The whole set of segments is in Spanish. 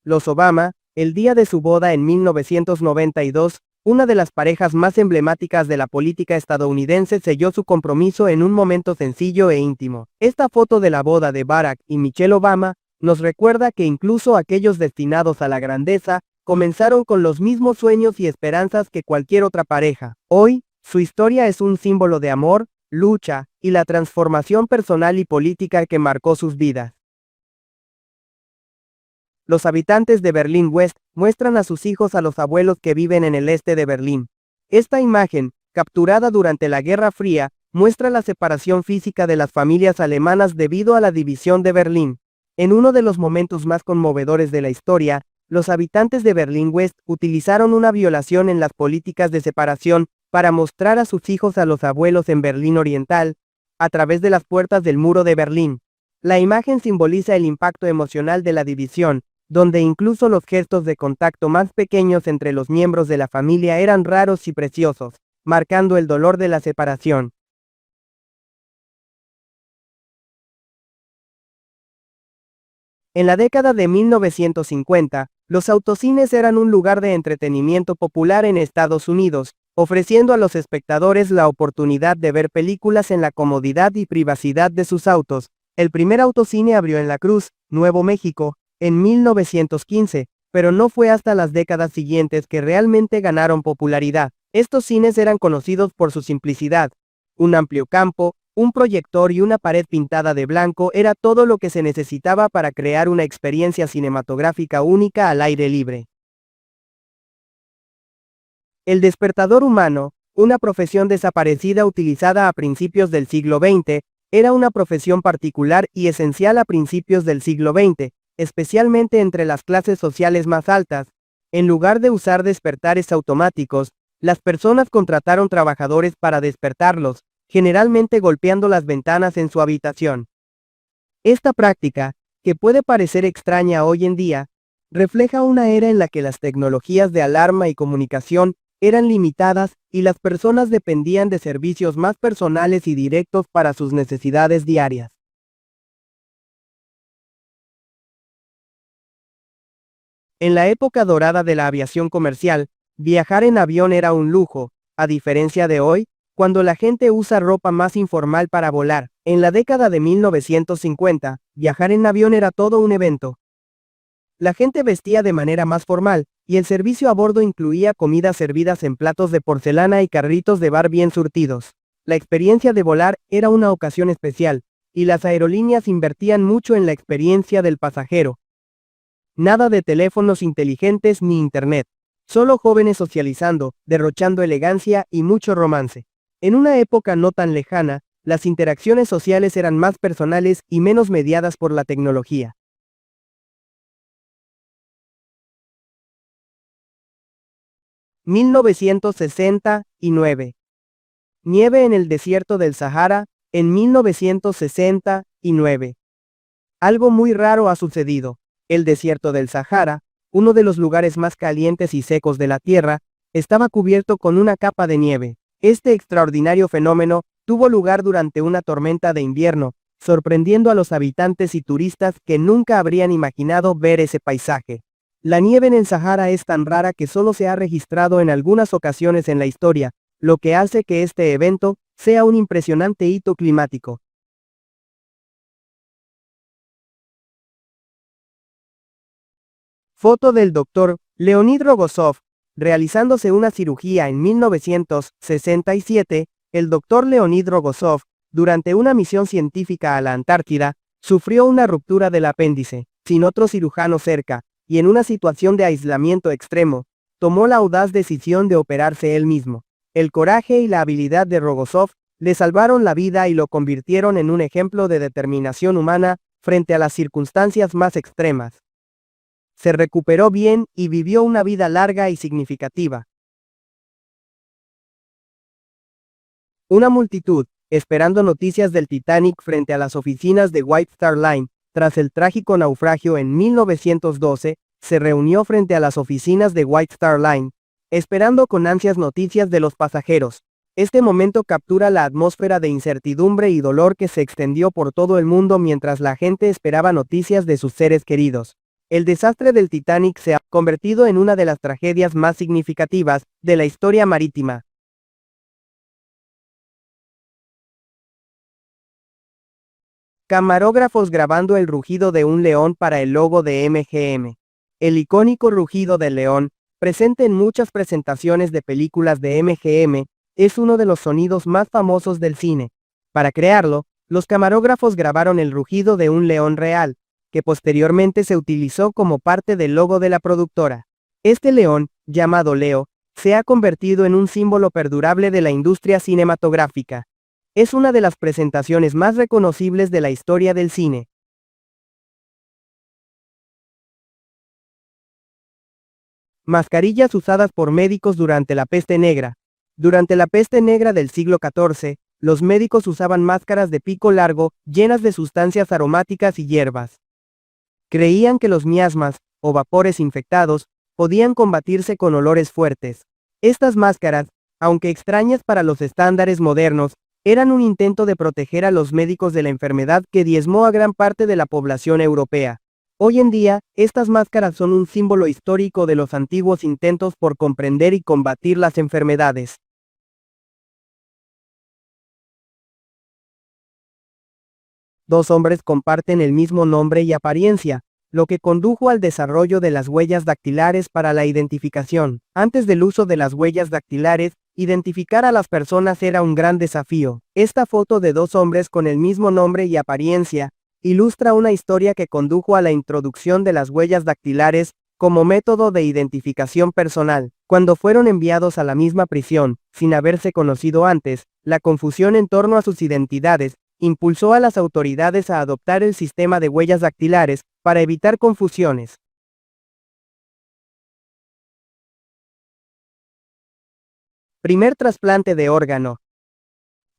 los Obama, el día de su boda en 1992, una de las parejas más emblemáticas de la política estadounidense selló su compromiso en un momento sencillo e íntimo. Esta foto de la boda de Barack y Michelle Obama nos recuerda que incluso aquellos destinados a la grandeza, comenzaron con los mismos sueños y esperanzas que cualquier otra pareja. Hoy, su historia es un símbolo de amor, lucha, y la transformación personal y política que marcó sus vidas. Los habitantes de Berlín West muestran a sus hijos a los abuelos que viven en el este de Berlín. Esta imagen, capturada durante la Guerra Fría, muestra la separación física de las familias alemanas debido a la división de Berlín. En uno de los momentos más conmovedores de la historia, los habitantes de Berlín West utilizaron una violación en las políticas de separación para mostrar a sus hijos a los abuelos en Berlín Oriental, a través de las puertas del muro de Berlín. La imagen simboliza el impacto emocional de la división, donde incluso los gestos de contacto más pequeños entre los miembros de la familia eran raros y preciosos, marcando el dolor de la separación. En la década de 1950, los autocines eran un lugar de entretenimiento popular en Estados Unidos, ofreciendo a los espectadores la oportunidad de ver películas en la comodidad y privacidad de sus autos. El primer autocine abrió en La Cruz, Nuevo México, en 1915, pero no fue hasta las décadas siguientes que realmente ganaron popularidad. Estos cines eran conocidos por su simplicidad. Un amplio campo, un proyector y una pared pintada de blanco era todo lo que se necesitaba para crear una experiencia cinematográfica única al aire libre. El despertador humano, una profesión desaparecida utilizada a principios del siglo XX, era una profesión particular y esencial a principios del siglo XX, especialmente entre las clases sociales más altas. En lugar de usar despertares automáticos, las personas contrataron trabajadores para despertarlos, generalmente golpeando las ventanas en su habitación. Esta práctica, que puede parecer extraña hoy en día, refleja una era en la que las tecnologías de alarma y comunicación eran limitadas y las personas dependían de servicios más personales y directos para sus necesidades diarias. En la época dorada de la aviación comercial, viajar en avión era un lujo, a diferencia de hoy, cuando la gente usa ropa más informal para volar. En la década de 1950, viajar en avión era todo un evento. La gente vestía de manera más formal, y el servicio a bordo incluía comidas servidas en platos de porcelana y carritos de bar bien surtidos. La experiencia de volar era una ocasión especial, y las aerolíneas invertían mucho en la experiencia del pasajero. Nada de teléfonos inteligentes ni internet. Solo jóvenes socializando, derrochando elegancia y mucho romance. En una época no tan lejana, las interacciones sociales eran más personales y menos mediadas por la tecnología. (1969) Nieve en el desierto del Sahara, en 1969. Algo muy raro ha sucedido. El desierto del Sahara, uno de los lugares más calientes y secos de la Tierra, estaba cubierto con una capa de nieve. Este extraordinario fenómeno tuvo lugar durante una tormenta de invierno, sorprendiendo a los habitantes y turistas que nunca habrían imaginado ver ese paisaje. La nieve en el Sahara es tan rara que solo se ha registrado en algunas ocasiones en la historia, lo que hace que este evento sea un impresionante hito climático. Foto del Dr. Leonid Rogozov, realizándose una cirugía en 1967, el Dr. Leonid Rogozov, durante una misión científica a la Antártida, sufrió una ruptura del apéndice, sin otro cirujano cerca, y en una situación de aislamiento extremo, tomó la audaz decisión de operarse él mismo. El coraje y la habilidad de Rogozov le salvaron la vida y lo convirtieron en un ejemplo de determinación humana frente a las circunstancias más extremas. Se recuperó bien y vivió una vida larga y significativa. Una multitud, esperando noticias del Titanic frente a las oficinas de White Star Line, tras el trágico naufragio en 1912, se reunió frente a las oficinas de White Star Line, esperando con ansias noticias de los pasajeros. Este momento captura la atmósfera de incertidumbre y dolor que se extendió por todo el mundo mientras la gente esperaba noticias de sus seres queridos. El desastre del Titanic se ha convertido en una de las tragedias más significativas de la historia marítima. Camarógrafos grabando el rugido de un león para el logo de MGM. El icónico rugido del león, presente en muchas presentaciones de películas de MGM, es uno de los sonidos más famosos del cine. Para crearlo, los camarógrafos grabaron el rugido de un león real, que posteriormente se utilizó como parte del logo de la productora. Este león, llamado Leo, se ha convertido en un símbolo perdurable de la industria cinematográfica. Es una de las presentaciones más reconocibles de la historia del cine. Mascarillas usadas por médicos durante la peste negra. Durante la peste negra del siglo XIV, los médicos usaban máscaras de pico largo, llenas de sustancias aromáticas y hierbas. Creían que los miasmas, o vapores infectados, podían combatirse con olores fuertes. Estas máscaras, aunque extrañas para los estándares modernos, eran un intento de proteger a los médicos de la enfermedad que diezmó a gran parte de la población europea. Hoy en día, estas máscaras son un símbolo histórico de los antiguos intentos por comprender y combatir las enfermedades. Dos hombres comparten el mismo nombre y apariencia, lo que condujo al desarrollo de las huellas dactilares para la identificación. Antes del uso de las huellas dactilares, identificar a las personas era un gran desafío. Esta foto de dos hombres con el mismo nombre y apariencia ilustra una historia que condujo a la introducción de las huellas dactilares como método de identificación personal. Cuando fueron enviados a la misma prisión, sin haberse conocido antes, la confusión en torno a sus identidades impulsó a las autoridades a adoptar el sistema de huellas dactilares para evitar confusiones. Primer trasplante de órgano.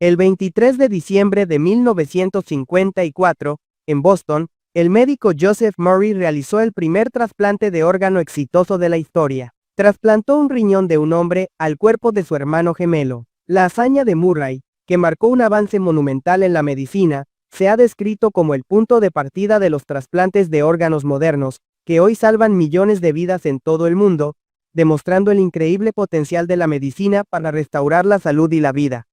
El 23 de diciembre de 1954, en Boston, el médico Joseph Murray realizó el primer trasplante de órgano exitoso de la historia. Trasplantó un riñón de un hombre al cuerpo de su hermano gemelo. La hazaña de Murray, que marcó un avance monumental en la medicina, se ha descrito como el punto de partida de los trasplantes de órganos modernos, que hoy salvan millones de vidas en todo el mundo, demostrando el increíble potencial de la medicina para restaurar la salud y la vida.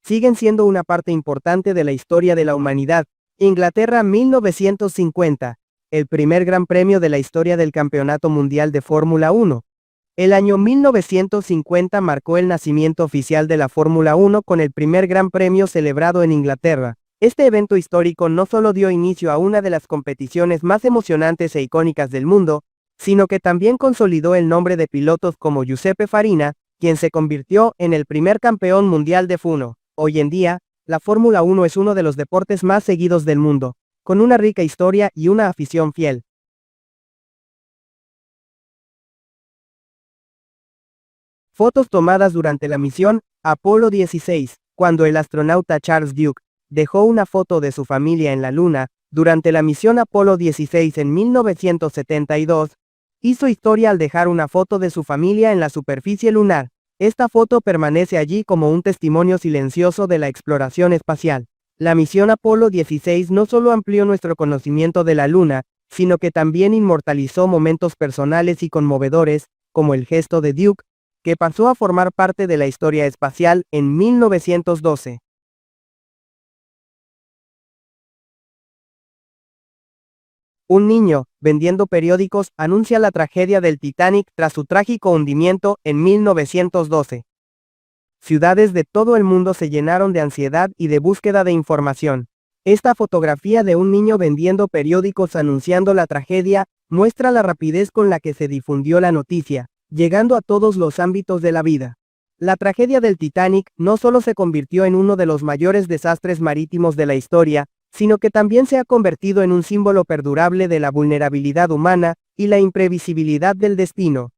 Siguen siendo una parte importante de la historia de la humanidad. Inglaterra 1950, el primer gran premio de la historia del Campeonato Mundial de Fórmula 1. El año 1950 marcó el nacimiento oficial de la Fórmula 1 con el primer gran premio celebrado en Inglaterra. Este evento histórico no solo dio inicio a una de las competiciones más emocionantes e icónicas del mundo, sino que también consolidó el nombre de pilotos como Giuseppe Farina, quien se convirtió en el primer campeón mundial de F1. Hoy en día, la Fórmula 1 es uno de los deportes más seguidos del mundo, con una rica historia y una afición fiel. Fotos tomadas durante la misión Apolo 16, cuando el astronauta Charles Duke dejó una foto de su familia en la Luna. Durante la misión Apolo 16 en 1972, hizo historia al dejar una foto de su familia en la superficie lunar. Esta foto permanece allí como un testimonio silencioso de la exploración espacial. La misión Apolo 16 no solo amplió nuestro conocimiento de la Luna, sino que también inmortalizó momentos personales y conmovedores, como el gesto de Duke, que pasó a formar parte de la historia espacial en 1912. Un niño, vendiendo periódicos, anuncia la tragedia del Titanic tras su trágico hundimiento en 1912. Ciudades de todo el mundo se llenaron de ansiedad y de búsqueda de información. Esta fotografía de un niño vendiendo periódicos anunciando la tragedia muestra la rapidez con la que se difundió la noticia, llegando a todos los ámbitos de la vida. La tragedia del Titanic no solo se convirtió en uno de los mayores desastres marítimos de la historia, sino que también se ha convertido en un símbolo perdurable de la vulnerabilidad humana y la imprevisibilidad del destino.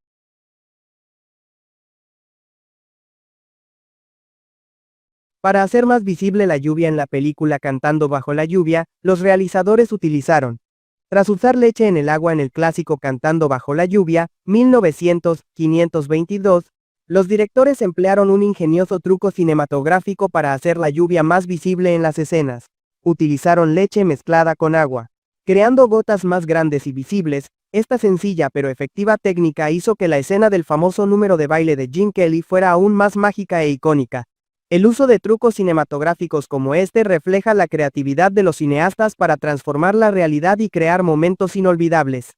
Para hacer más visible la lluvia en la película Cantando bajo la lluvia, los realizadores utilizaron, tras usar leche en el agua en el clásico Cantando bajo la lluvia, 1900-522, los directores emplearon un ingenioso truco cinematográfico para hacer la lluvia más visible en las escenas. Utilizaron leche mezclada con agua, creando gotas más grandes y visibles. Esta sencilla pero efectiva técnica hizo que la escena del famoso número de baile de Gene Kelly fuera aún más mágica e icónica. El uso de trucos cinematográficos como este refleja la creatividad de los cineastas para transformar la realidad y crear momentos inolvidables.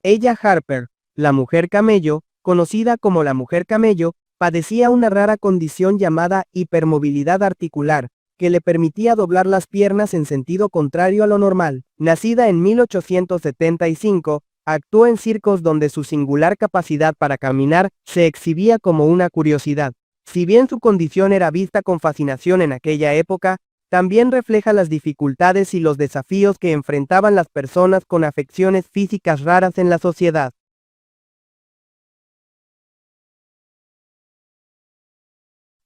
Ella Harper, la mujer camello, conocida como la mujer camello, padecía una rara condición llamada hipermovilidad articular, que le permitía doblar las piernas en sentido contrario a lo normal. Nacida en 1875, actuó en circos donde su singular capacidad para caminar se exhibía como una curiosidad. Si bien su condición era vista con fascinación en aquella época, también refleja las dificultades y los desafíos que enfrentaban las personas con afecciones físicas raras en la sociedad.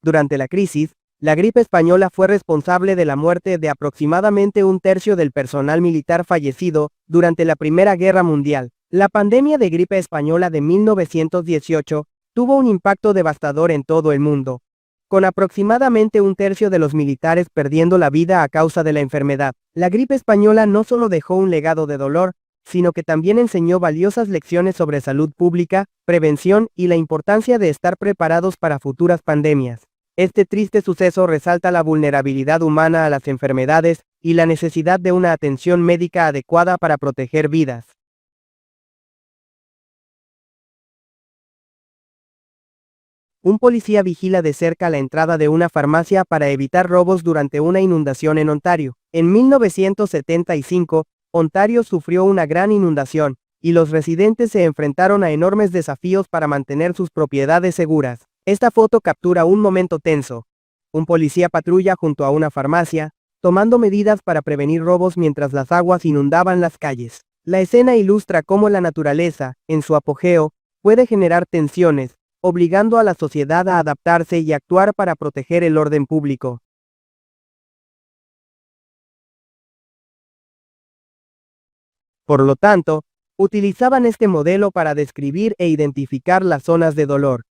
Durante la crisis, la gripe española fue responsable de la muerte de aproximadamente un tercio del personal militar fallecido durante la Primera Guerra Mundial. La pandemia de gripe española de 1918 tuvo un impacto devastador en todo el mundo, con aproximadamente un tercio de los militares perdiendo la vida a causa de la enfermedad. La gripe española no solo dejó un legado de dolor, sino que también enseñó valiosas lecciones sobre salud pública, prevención y la importancia de estar preparados para futuras pandemias. Este triste suceso resalta la vulnerabilidad humana a las enfermedades y la necesidad de una atención médica adecuada para proteger vidas. Un policía vigila de cerca la entrada de una farmacia para evitar robos durante una inundación en Ontario. En 1975, Ontario sufrió una gran inundación, y los residentes se enfrentaron a enormes desafíos para mantener sus propiedades seguras. Esta foto captura un momento tenso. Un policía patrulla junto a una farmacia, tomando medidas para prevenir robos mientras las aguas inundaban las calles. La escena ilustra cómo la naturaleza, en su apogeo, puede generar tensiones, obligando a la sociedad a adaptarse y actuar para proteger el orden público. Por lo tanto, utilizaban este modelo para describir e identificar las zonas de dolor.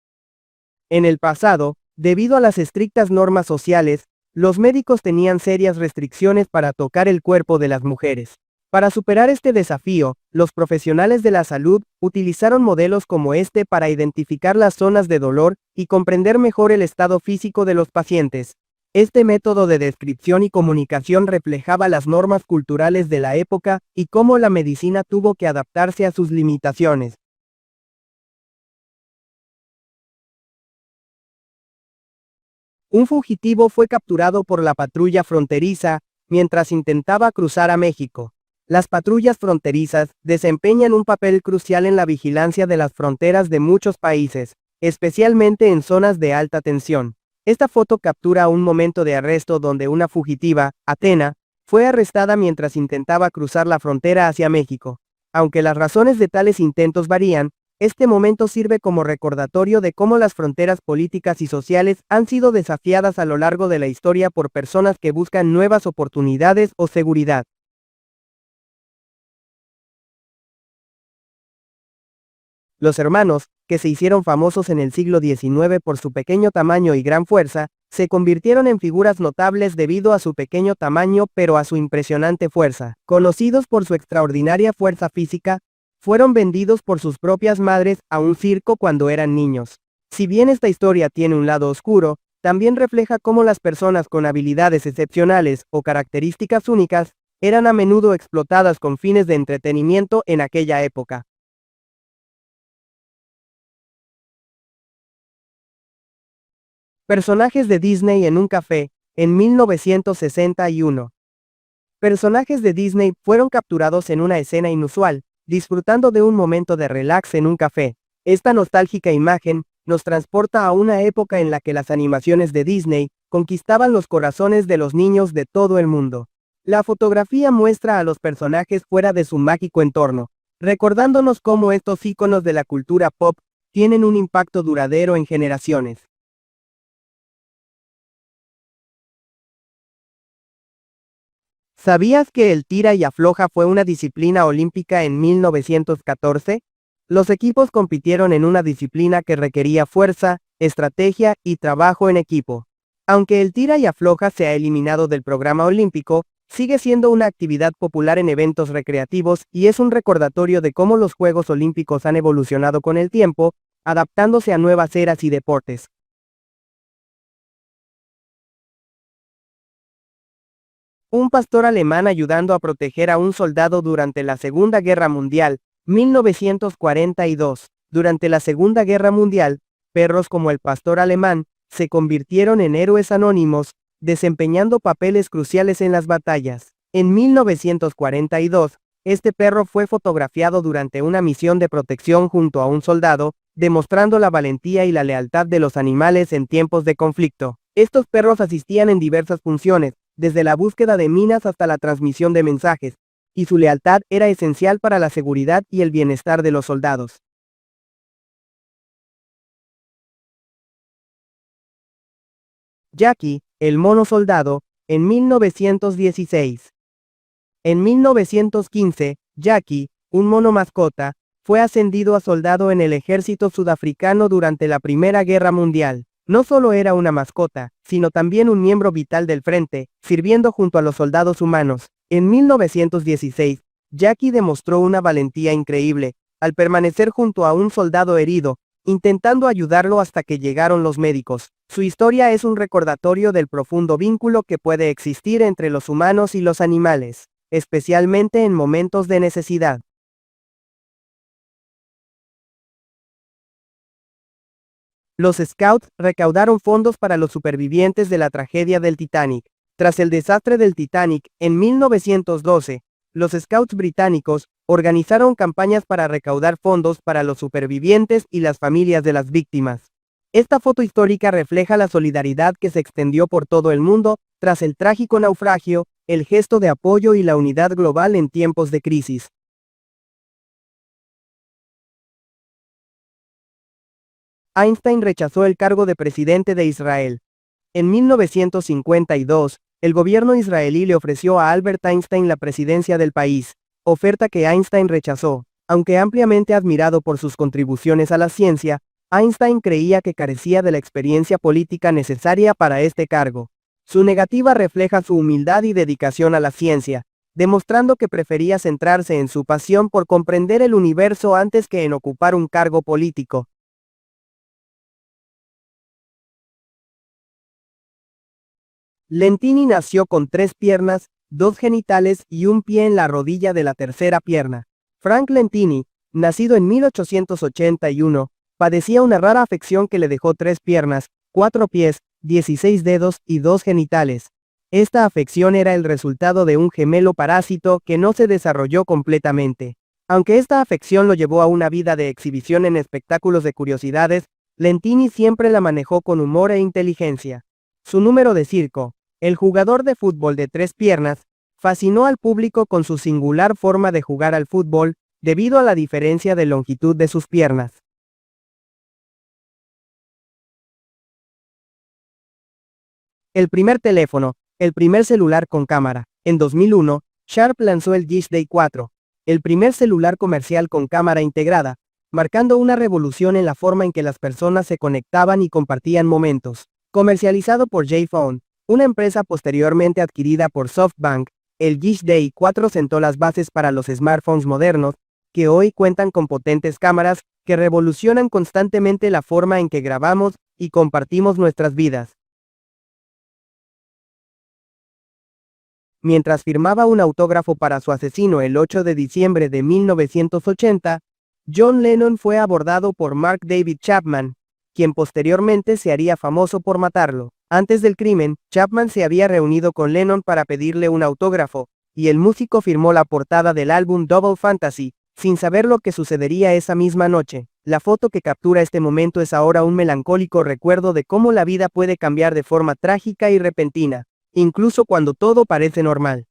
En el pasado, debido a las estrictas normas sociales, los médicos tenían serias restricciones para tocar el cuerpo de las mujeres. Para superar este desafío, los profesionales de la salud utilizaron modelos como este para identificar las zonas de dolor y comprender mejor el estado físico de los pacientes. Este método de descripción y comunicación reflejaba las normas culturales de la época y cómo la medicina tuvo que adaptarse a sus limitaciones. Un fugitivo fue capturado por la patrulla fronteriza mientras intentaba cruzar a México. Las patrullas fronterizas desempeñan un papel crucial en la vigilancia de las fronteras de muchos países, especialmente en zonas de alta tensión. Esta foto captura un momento de arresto donde una fugitiva, Atena, fue arrestada mientras intentaba cruzar la frontera hacia México. Aunque las razones de tales intentos varían, este momento sirve como recordatorio de cómo las fronteras políticas y sociales han sido desafiadas a lo largo de la historia por personas que buscan nuevas oportunidades o seguridad. Los hermanos, que se hicieron famosos en el siglo XIX por su pequeño tamaño y gran fuerza, se convirtieron en figuras notables debido a su pequeño tamaño pero a su impresionante fuerza. Conocidos por su extraordinaria fuerza física, fueron vendidos por sus propias madres a un circo cuando eran niños. Si bien esta historia tiene un lado oscuro, también refleja cómo las personas con habilidades excepcionales o características únicas eran a menudo explotadas con fines de entretenimiento en aquella época. Personajes de Disney en un café, en 1961. Personajes de Disney fueron capturados en una escena inusual, disfrutando de un momento de relax en un café. Esta nostálgica imagen nos transporta a una época en la que las animaciones de Disney conquistaban los corazones de los niños de todo el mundo. La fotografía muestra a los personajes fuera de su mágico entorno, recordándonos cómo estos íconos de la cultura pop tienen un impacto duradero en generaciones. ¿Sabías que el tira y afloja fue una disciplina olímpica en 1914? Los equipos compitieron en una disciplina que requería fuerza, estrategia y trabajo en equipo. Aunque el tira y afloja se ha eliminado del programa olímpico, sigue siendo una actividad popular en eventos recreativos y es un recordatorio de cómo los Juegos Olímpicos han evolucionado con el tiempo, adaptándose a nuevas eras y deportes. Un pastor alemán ayudando a proteger a un soldado durante la Segunda Guerra Mundial, 1942. Durante la Segunda Guerra Mundial, perros como el pastor alemán se convirtieron en héroes anónimos, desempeñando papeles cruciales en las batallas. En 1942, este perro fue fotografiado durante una misión de protección junto a un soldado, demostrando la valentía y la lealtad de los animales en tiempos de conflicto. Estos perros asistían en diversas funciones, desde la búsqueda de minas hasta la transmisión de mensajes, y su lealtad era esencial para la seguridad y el bienestar de los soldados. Jackie, el mono soldado, en 1916. En 1915, Jackie, un mono mascota, fue ascendido a soldado en el ejército sudafricano durante la Primera Guerra Mundial. No solo era una mascota, sino también un miembro vital del frente, sirviendo junto a los soldados humanos. En 1916, Jackie demostró una valentía increíble, al permanecer junto a un soldado herido, intentando ayudarlo hasta que llegaron los médicos. Su historia es un recordatorio del profundo vínculo que puede existir entre los humanos y los animales, especialmente en momentos de necesidad. Los Scouts recaudaron fondos para los supervivientes de la tragedia del Titanic. Tras el desastre del Titanic, en 1912, los Scouts británicos organizaron campañas para recaudar fondos para los supervivientes y las familias de las víctimas. Esta foto histórica refleja la solidaridad que se extendió por todo el mundo tras el trágico naufragio, el gesto de apoyo y la unidad global en tiempos de crisis. Einstein rechazó el cargo de presidente de Israel. En 1952, el gobierno israelí le ofreció a Albert Einstein la presidencia del país, oferta que Einstein rechazó. Aunque ampliamente admirado por sus contribuciones a la ciencia, Einstein creía que carecía de la experiencia política necesaria para este cargo. Su negativa refleja su humildad y dedicación a la ciencia, demostrando que prefería centrarse en su pasión por comprender el universo antes que en ocupar un cargo político. Lentini nació con 3 piernas, 2 genitales y un pie en la rodilla de la tercera pierna. Frank Lentini, nacido en 1881, padecía una rara afección que le dejó 3 piernas, 4 pies, 16 dedos y 2 genitales. Esta afección era el resultado de un gemelo parásito que no se desarrolló completamente. Aunque esta afección lo llevó a una vida de exhibición en espectáculos de curiosidades, Lentini siempre la manejó con humor e inteligencia. Su número de circo, el jugador de fútbol de 3 piernas, fascinó al público con su singular forma de jugar al fútbol, debido a la diferencia de longitud de sus piernas. El primer teléfono, el primer celular con cámara. En 2001, Sharp lanzó el Dish Day 4, el primer celular comercial con cámara integrada, marcando una revolución en la forma en que las personas se conectaban y compartían momentos. Comercializado por J-Phone, una empresa posteriormente adquirida por SoftBank, el Dish Day 4 sentó las bases para los smartphones modernos, que hoy cuentan con potentes cámaras que revolucionan constantemente la forma en que grabamos y compartimos nuestras vidas. Mientras firmaba un autógrafo para su asesino el 8 de diciembre de 1980, John Lennon fue abordado por Mark David Chapman, quien posteriormente se haría famoso por matarlo. Antes del crimen, Chapman se había reunido con Lennon para pedirle un autógrafo, y el músico firmó la portada del álbum Double Fantasy, sin saber lo que sucedería esa misma noche. La foto que captura este momento es ahora un melancólico recuerdo de cómo la vida puede cambiar de forma trágica y repentina, incluso cuando todo parece normal.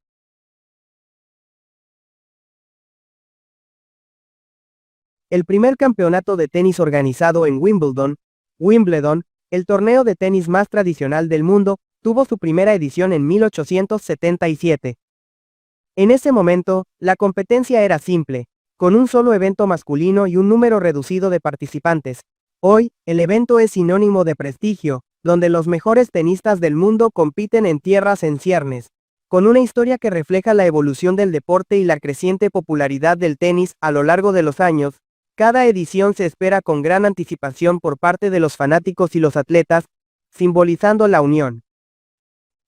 El primer campeonato de tenis organizado en Wimbledon, el torneo de tenis más tradicional del mundo, tuvo su primera edición en 1877. En ese momento, la competencia era simple, con un solo evento masculino y un número reducido de participantes, Hoy, el evento es sinónimo de prestigio, donde los mejores tenistas del mundo compiten en tierras en ciernes. Con una historia que refleja la evolución del deporte y la creciente popularidad del tenis a lo largo de los años, cada edición se espera con gran anticipación por parte de los fanáticos y los atletas, simbolizando la unión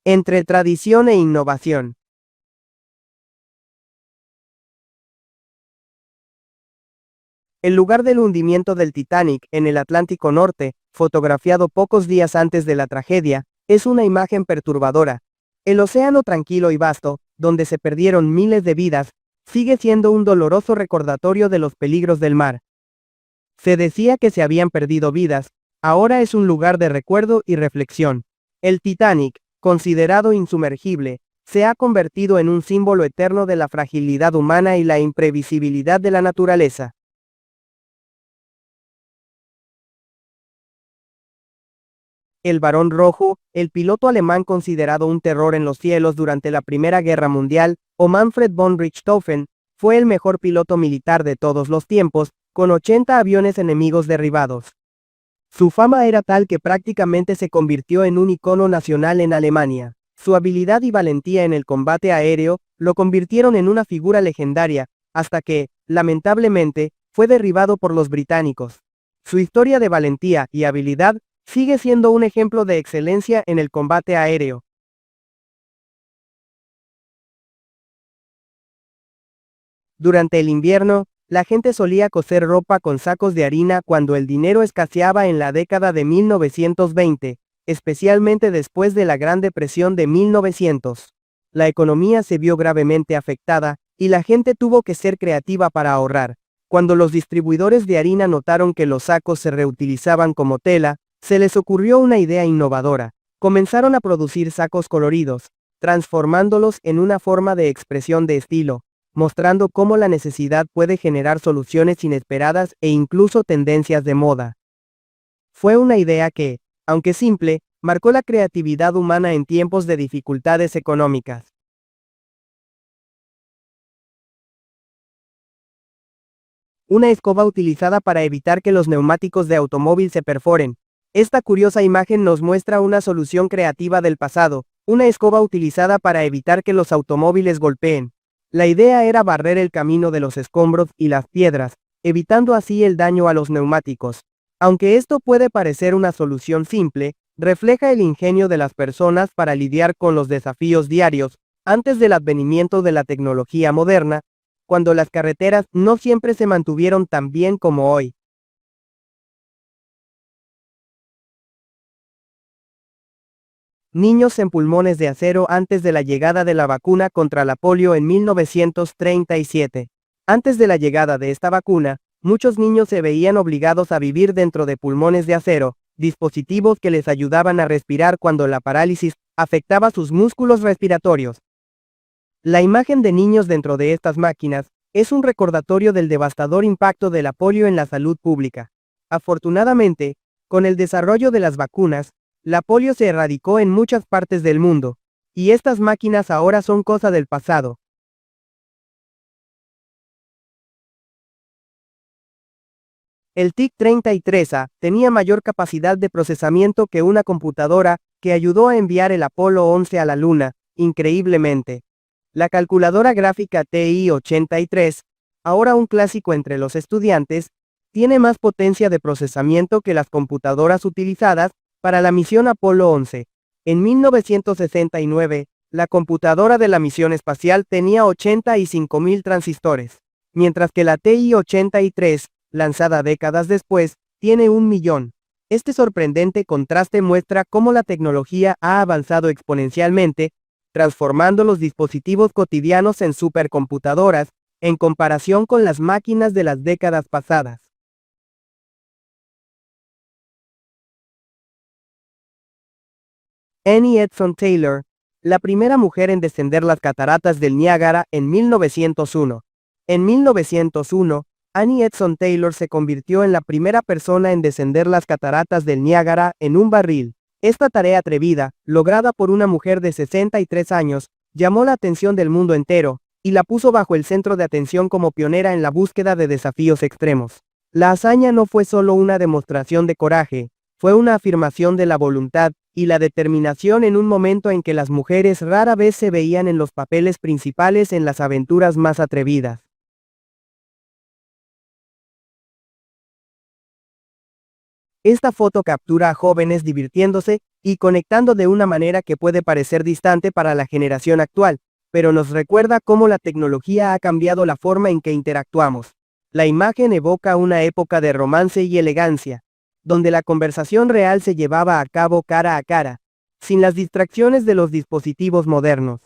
entre tradición e innovación. El lugar del hundimiento del Titanic en el Atlántico Norte, fotografiado pocos días antes de la tragedia, es una imagen perturbadora. El océano tranquilo y vasto, donde se perdieron miles de vidas, sigue siendo un doloroso recordatorio de los peligros del mar. Se decía que se habían perdido vidas, ahora es un lugar de recuerdo y reflexión. El Titanic, considerado insumergible, se ha convertido en un símbolo eterno de la fragilidad humana y la imprevisibilidad de la naturaleza. El Barón Rojo, el piloto alemán considerado un terror en los cielos durante la Primera Guerra Mundial, o Manfred von Richthofen, fue el mejor piloto militar de todos los tiempos, con 80 aviones enemigos derribados. Su fama era tal que prácticamente se convirtió en un icono nacional en Alemania. Su habilidad y valentía en el combate aéreo lo convirtieron en una figura legendaria, hasta que, lamentablemente, fue derribado por los británicos. Su historia de valentía y habilidad sigue siendo un ejemplo de excelencia en el combate aéreo. Durante el invierno, la gente solía coser ropa con sacos de harina cuando el dinero escaseaba en la década de 1920, especialmente después de la Gran Depresión de 1900. La economía se vio gravemente afectada, y la gente tuvo que ser creativa para ahorrar. Cuando los distribuidores de harina notaron que los sacos se reutilizaban como tela, se les ocurrió una idea innovadora. Comenzaron a producir sacos coloridos, transformándolos en una forma de expresión de estilo, mostrando cómo la necesidad puede generar soluciones inesperadas e incluso tendencias de moda. Fue una idea que, aunque simple, marcó la creatividad humana en tiempos de dificultades económicas. Una escoba utilizada para evitar que los neumáticos de automóvil se perforen. Esta curiosa imagen nos muestra una solución creativa del pasado, una escoba utilizada para evitar que los automóviles golpeen. La idea era barrer el camino de los escombros y las piedras, evitando así el daño a los neumáticos. Aunque esto puede parecer una solución simple, refleja el ingenio de las personas para lidiar con los desafíos diarios, antes del advenimiento de la tecnología moderna, cuando las carreteras no siempre se mantuvieron tan bien como hoy. Niños en pulmones de acero antes de la llegada de la vacuna contra la polio en 1937. Antes de la llegada de esta vacuna, muchos niños se veían obligados a vivir dentro de pulmones de acero, dispositivos que les ayudaban a respirar cuando la parálisis afectaba sus músculos respiratorios. La imagen de niños dentro de estas máquinas es un recordatorio del devastador impacto de la polio en la salud pública. Afortunadamente, con el desarrollo de las vacunas, la polio se erradicó en muchas partes del mundo, y estas máquinas ahora son cosa del pasado. El TIC-33A tenía mayor capacidad de procesamiento que una computadora, que ayudó a enviar el Apolo 11 a la Luna, increíblemente. La calculadora gráfica TI-83, ahora un clásico entre los estudiantes, tiene más potencia de procesamiento que las computadoras utilizadas para la misión Apolo 11. En 1969, la computadora de la misión espacial tenía 85.000 transistores, mientras que la TI-83, lanzada décadas después, tiene 1.000.000. Este sorprendente contraste muestra cómo la tecnología ha avanzado exponencialmente, transformando los dispositivos cotidianos en supercomputadoras, en comparación con las máquinas de las décadas pasadas. Annie Edson Taylor, la primera mujer en descender las cataratas del Niágara en 1901. En 1901, Annie Edson Taylor se convirtió en la primera persona en descender las cataratas del Niágara en un barril. Esta tarea atrevida, lograda por una mujer de 63 años, llamó la atención del mundo entero, y la puso bajo el centro de atención como pionera en la búsqueda de desafíos extremos. La hazaña no fue solo una demostración de coraje, fue una afirmación de la voluntad y la determinación en un momento en que las mujeres rara vez se veían en los papeles principales en las aventuras más atrevidas. Esta foto captura a jóvenes divirtiéndose y conectando de una manera que puede parecer distante para la generación actual, pero nos recuerda cómo la tecnología ha cambiado la forma en que interactuamos. La imagen evoca una época de romance y elegancia, donde la conversación real se llevaba a cabo cara a cara, sin las distracciones de los dispositivos modernos.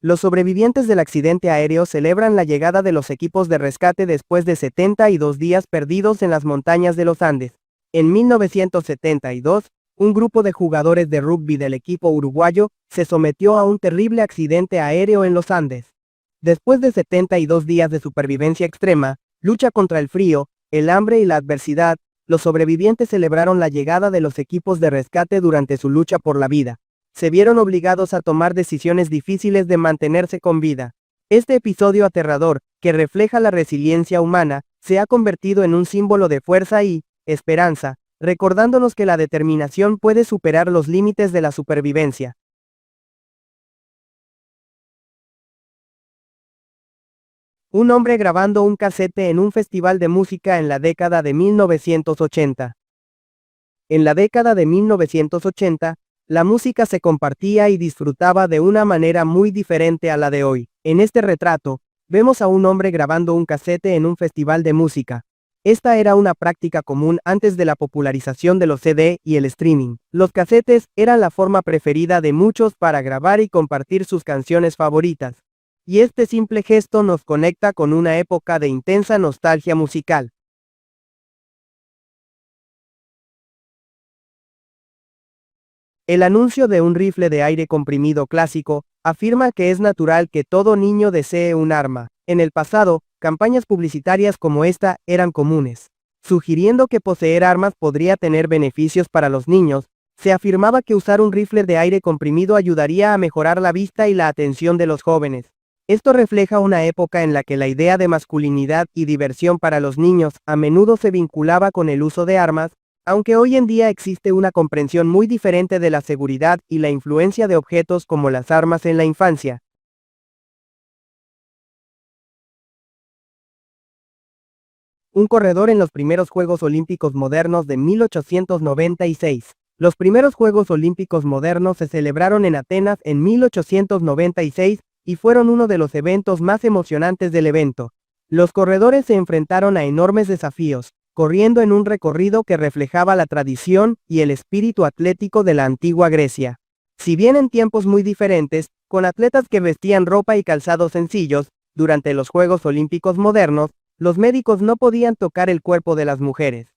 Los sobrevivientes del accidente aéreo celebran la llegada de los equipos de rescate después de 72 días perdidos en las montañas de los Andes. En 1972, un grupo de jugadores de rugby del equipo uruguayo se sometió a un terrible accidente aéreo en los Andes. Después de 72 días de supervivencia extrema, lucha contra el frío, el hambre y la adversidad, los sobrevivientes celebraron la llegada de los equipos de rescate durante su lucha por la vida. Se vieron obligados a tomar decisiones difíciles de mantenerse con vida. Este episodio aterrador, que refleja la resiliencia humana, se ha convertido en un símbolo de fuerza y esperanza, recordándonos que la determinación puede superar los límites de la supervivencia. Un hombre grabando un casete en un festival de música en la década de 1980. En la década de 1980, la música se compartía y disfrutaba de una manera muy diferente a la de hoy. En este retrato, vemos a un hombre grabando un casete en un festival de música. Esta era una práctica común antes de la popularización de los CD y el streaming. Los casetes eran la forma preferida de muchos para grabar y compartir sus canciones favoritas. Y este simple gesto nos conecta con una época de intensa nostalgia musical. El anuncio de un rifle de aire comprimido clásico afirma que es natural que todo niño desee un arma. En el pasado, campañas publicitarias como esta eran comunes. Sugiriendo que poseer armas podría tener beneficios para los niños, se afirmaba que usar un rifle de aire comprimido ayudaría a mejorar la vista y la atención de los jóvenes. Esto refleja una época en la que la idea de masculinidad y diversión para los niños a menudo se vinculaba con el uso de armas, aunque hoy en día existe una comprensión muy diferente de la seguridad y la influencia de objetos como las armas en la infancia. Un corredor en los primeros Juegos Olímpicos modernos de 1896. Los primeros Juegos Olímpicos modernos se celebraron en Atenas en 1896 y fueron uno de los eventos más emocionantes del evento. Los corredores se enfrentaron a enormes desafíos, corriendo en un recorrido que reflejaba la tradición y el espíritu atlético de la antigua Grecia. Si bien en tiempos muy diferentes, con atletas que vestían ropa y calzados sencillos, durante los Juegos Olímpicos modernos, los médicos no podían tocar el cuerpo de las mujeres.